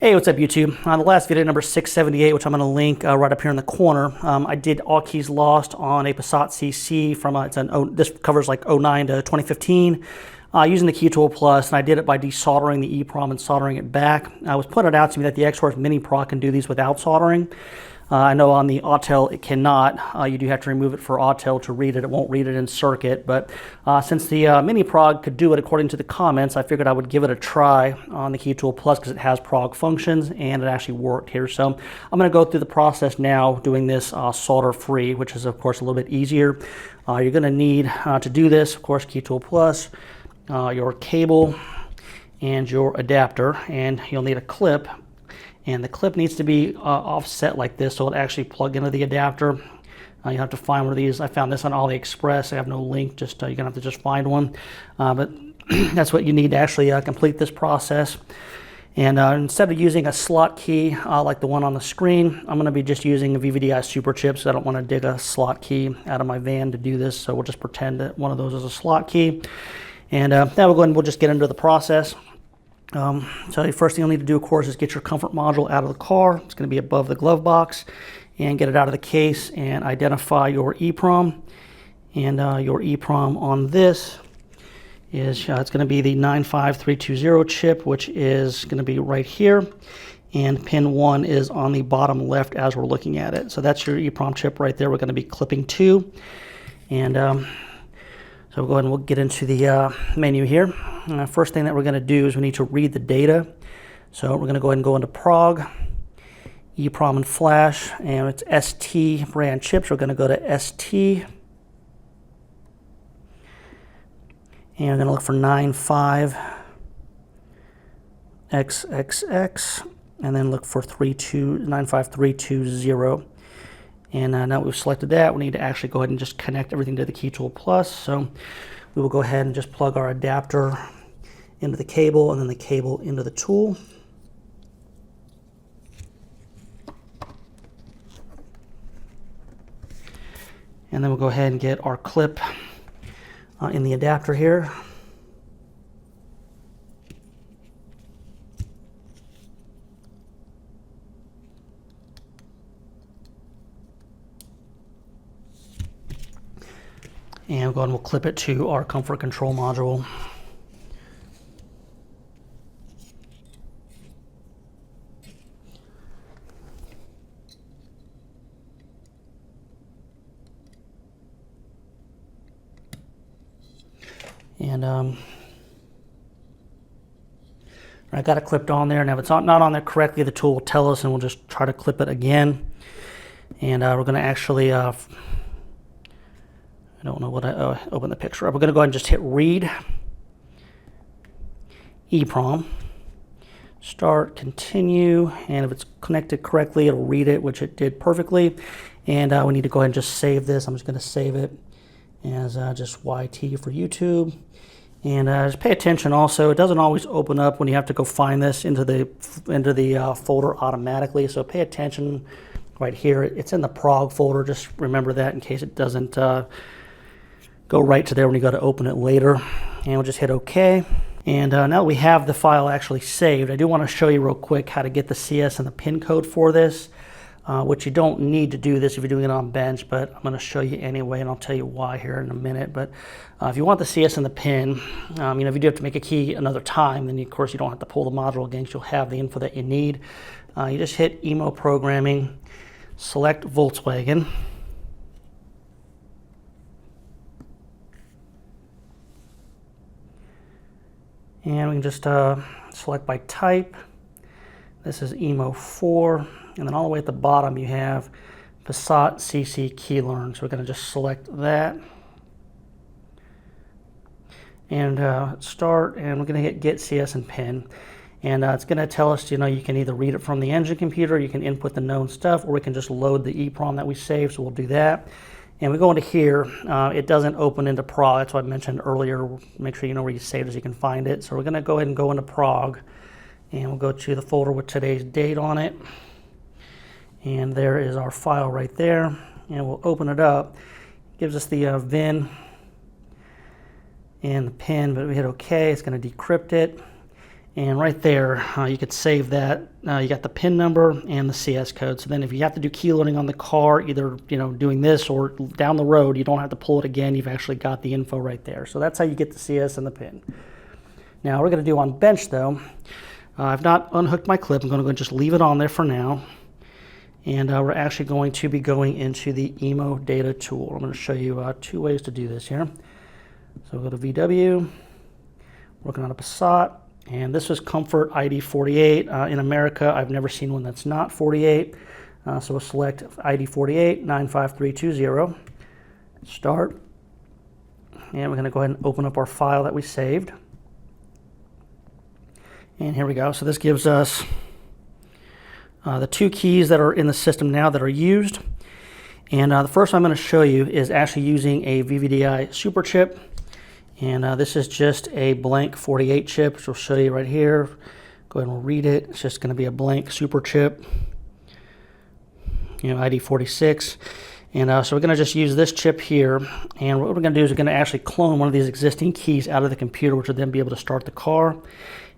Hey, what's up YouTube? The last video, number 678, which I'm going to link right up here in the corner, I did all keys lost on a Passat CC from, this covers like 09 to 2015, using the Key Tool Plus, and I did it by desoldering the EPROM and soldering it back. It was pointed out to me that the X-Force Mini Pro can do these without soldering. I know on the AKL it cannot. You do have to remove it for AKL to read it. It won't read it in circuit, but since the Mini Prog could do it according to the comments, I figured I would give it a try on the Key Tool Plus because it has Prog functions and it actually worked here. So I'm going to go through the process now doing this solder free, which is of course a little bit easier. You're going to need to do this, of course, Key Tool Plus, your cable and your adapter, and you'll need a clip. And the clip needs to be offset like this so it'll actually plug into the adapter. You have to find one of these. I found this on AliExpress. I have no link, just you're gonna have to just find one. But that's what you need to actually complete this process. And instead of using a slot key like the one on the screen, I'm gonna be just using a VVDI Super Chip, so I don't want to dig a slot key out of my van to do this. So we'll just pretend that one of those is a slot key. And now we'll go ahead and we'll just get into the process. So the first thing you'll need to do, of course, is get your comfort module out of the car. It's going to be above the glove box, and get it out of the case and identify your EPROM. And your EPROM on this is it's going to be the 95320 chip, which is going to be right here, and pin 1 is on the bottom left as we're looking at it. So that's your EPROM chip right there. We're going to be clipping to, and so we'll go ahead and we'll get into the menu here. First thing that we're going to do is we need to read the data. So we're going to go ahead and go into Prog, EPROM and Flash, and it's ST brand chips. We're going to go to ST, and we're going to look for 95XXX, and then look for 95320. And now that we've selected that, we need to actually go ahead and just connect everything to the Key Tool Plus. So we will go ahead and just plug our adapter into the cable and then the cable into the tool. And then we'll go ahead and get our clip in the adapter here. And we'll go ahead and we'll clip it to our comfort control module. And I got it clipped on there. Now if it's not on there correctly, the tool will tell us and we'll just try to clip it again. And we're going to actually I don't know what open the picture up. We're going to go ahead and just hit read, EPROM, start, continue, and if it's connected correctly, it'll read it, which it did perfectly. And we need to go ahead and just save this. I'm just going to save it as just YT for YouTube. And just pay attention also, it doesn't always open up when you have to go find this into the folder automatically. So pay attention right here. It's in the Prog folder. Just remember that in case it doesn't go right to there when you go to open it later. And we'll just hit OK. And now we have the file actually saved. I do want to show you real quick how to get the CS and the pin code for this, which you don't need to do this if you're doing it on bench, but I'm going to show you anyway, and I'll tell you why here in a minute. But if you want the CS and the pin, if you do have to make a key another time, then of course you don't have to pull the module again, you'll have the info that you need. You just hit Emo Programming, select Volkswagen. And we can just select by type. This is Emo 4. And then all the way at the bottom you have Passat CC Keylearn. So we're going to just select that. And start, and we're going to hit Get CS and Pin. And it's going to tell us, you can either read it from the engine computer, you can input the known stuff, or we can just load the EPROM that we saved. So we'll do that. And we go into here, it doesn't open into Prog. That's what I mentioned earlier. Make sure you know where you saved it so you can find it. So we're going to go ahead and go into Prog, and we'll go to the folder with today's date on it. And there is our file right there. And we'll open it up. It gives us the VIN and the pin, but we hit OK. It's going to decrypt it. And right there, you could save that. You got the PIN number and the CS code. So then if you have to do key loading on the car, either doing this or down the road, you don't have to pull it again. You've actually got the info right there. So that's how you get the CS and the PIN. Now we're going to do on bench though. I've not unhooked my clip. I'm going to go and just leave it on there for now. And we're actually going to be going into the EMO data tool. I'm going to show you 2 ways to do this here. So go to VW, working on a Passat. And this is Comfort ID 48. In America, I've never seen one that's not 48. So we'll select ID 48, 95320. Start. And we're going to go ahead and open up our file that we saved. And here we go. So this gives us the 2 keys that are in the system now that are used. And the first one I'm going to show you is actually using a VVDI super chip. And this is just a blank 48 chip, which will show you right here. Go ahead and we'll read it. It's just going to be a blank super chip, ID 46. And so we're going to just use this chip here. And what we're going to do is we're going to actually clone one of these existing keys out of the computer, which will then be able to start the car.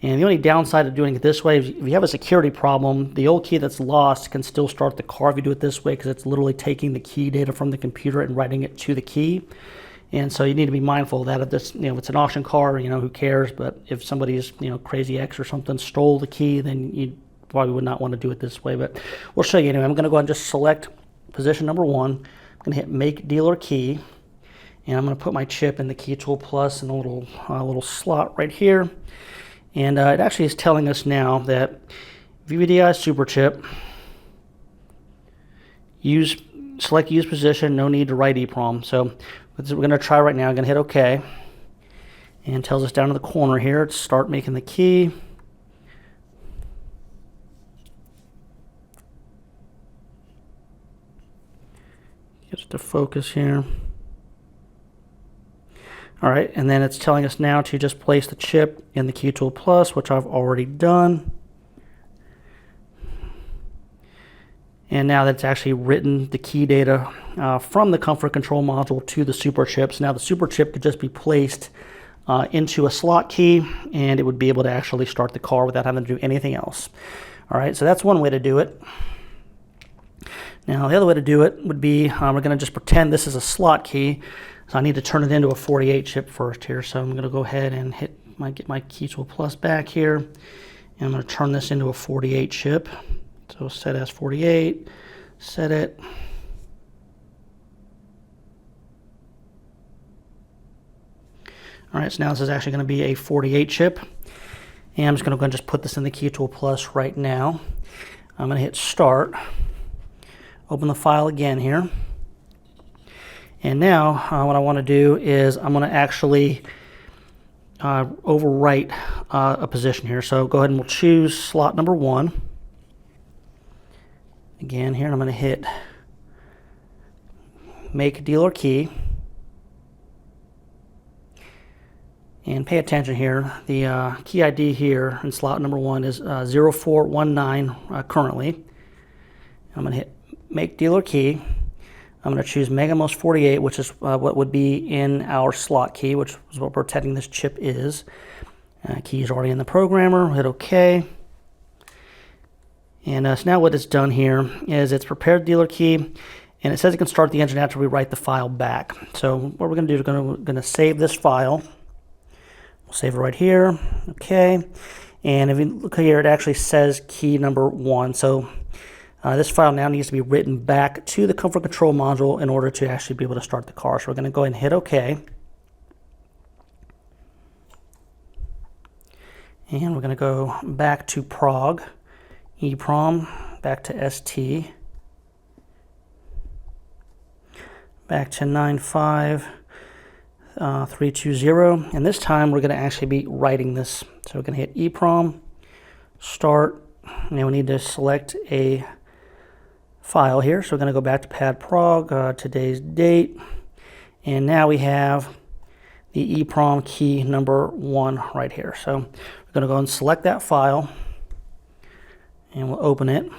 And the only downside of doing it this way is if you have a security problem, the old key that's lost can still start the car if you do it this way, because it's literally taking the key data from the computer and writing it to the key. And so you need to be mindful of that. If this, it's an auction car, who cares? But if somebody's, crazy X or something stole the key, then you probably would not want to do it this way. But we'll show you anyway. I'm going to go ahead and just select position number 1. I'm going to hit Make Dealer Key, and I'm going to put my chip in the Key Tool Plus in a little slot right here. And it actually is telling us now that VVDI super chip, select use position, no need to write EPROM. So we're going to try right now. I'm going to hit OK. And it tells us down in the corner here to start making the key. Gets to focus here. All right, and then it's telling us now to just place the chip in the Key Tool Plus, which I've already done. And now that's actually written the key data from the Comfort Control module to the super chip. So now the super chip could just be placed into a slot key, and it would be able to actually start the car without having to do anything else. All right, so that's one way to do it. Now the other way to do it would be we're going to just pretend this is a slot key. So I need to turn it into a 48 chip first here. So I'm going to go ahead and get my Key Tool Plus back here. And I'm going to turn this into a 48 chip. So set as 48, set it. All right, so now this is actually going to be a 48 chip. And I'm just going to go and just put this in the Key Tool Plus right now. I'm going to hit Start. Open the file again here. And now what I want to do is I'm going to actually overwrite a position here. So go ahead and we'll choose slot number 1. Again here, and I'm going to hit Make Dealer Key. And pay attention here. The key ID here in slot number 1 is 0419 currently. I'm going to hit Make Dealer Key. I'm going to choose MegaMost 48, which is what would be in our slot key, which is what we're pretending this chip is. Key is already in the programmer. We'll hit OK. And so now what it's done here is it's prepared dealer key, and it says it can start the engine after we write the file back. So what we're going to do is we're going to save this file. We'll save it right here. OK. And if you look here, it actually says key number 1. So this file now needs to be written back to the Comfort Control module in order to actually be able to start the car. So we're going to go ahead and hit OK. And we're going to go back to prog, EPROM, back to ST, back to 95320. And this time we're going to actually be writing this. So we're going to hit EPROM, start, and then we need to select a file here. So we're going to go back to pad prog, today's date, and now we have the EPROM key number 1 right here. So we're going to go and select that file, and we'll open it,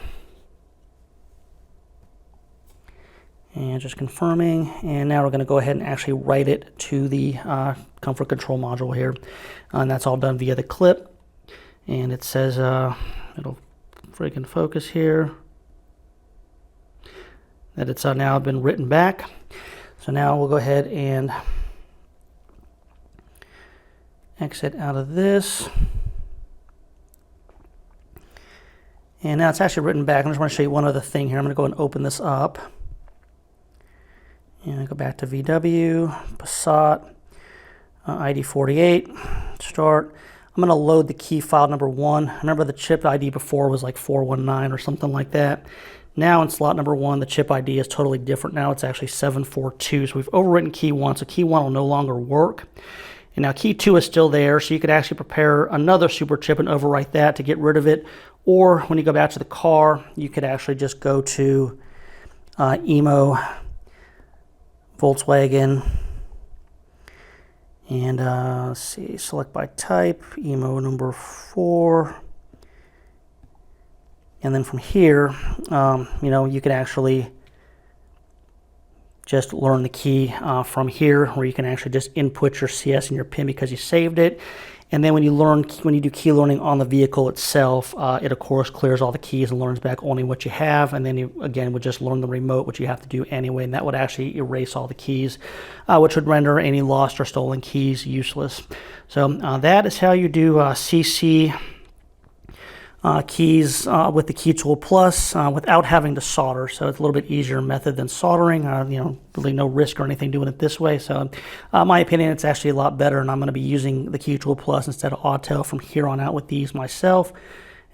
and just confirming. And now we're going to go ahead and actually write it to the Comfort Control module here, and that's all done via the clip. And it says, it'll freaking focus here, that it's now been written back. So now we'll go ahead and exit out of this. And now it's actually written back. I just want to show you one other thing here. I'm going to go and open this up. And I go back to VW, Passat, ID 48, start. I'm going to load the key file number 1. Remember the chip ID before was like 419 or something like that. Now in slot number 1, the chip ID is totally different. Now it's actually 742. So we've overwritten key 1, so key 1 will no longer work. And now key 2 is still there, so you could actually prepare another super chip and overwrite that to get rid of it. Or when you go back to the car, you could actually just go to EMO, Volkswagen, and let's see, select by type, EMO number 4. And then from here, you can actually just learn the key from here, where you can actually just input your CS and your PIN because you saved it. And then when you do key learning on the vehicle itself, it of course clears all the keys and learns back only what you have. And then you again would just learn the remote, which you have to do anyway, and that would actually erase all the keys, which would render any lost or stolen keys useless. So that is how you do CC keys with the Key Tool Plus without having to solder. So it's a little bit easier method than soldering. Really no risk or anything doing it this way. So my opinion, it's actually a lot better, and I'm going to be using the Key Tool Plus instead of Auto from here on out with these myself.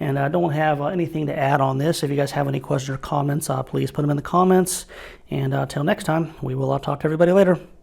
And I don't have anything to add on this. If you guys have any questions or comments, please put them in the comments. And until next time, we will talk to everybody later.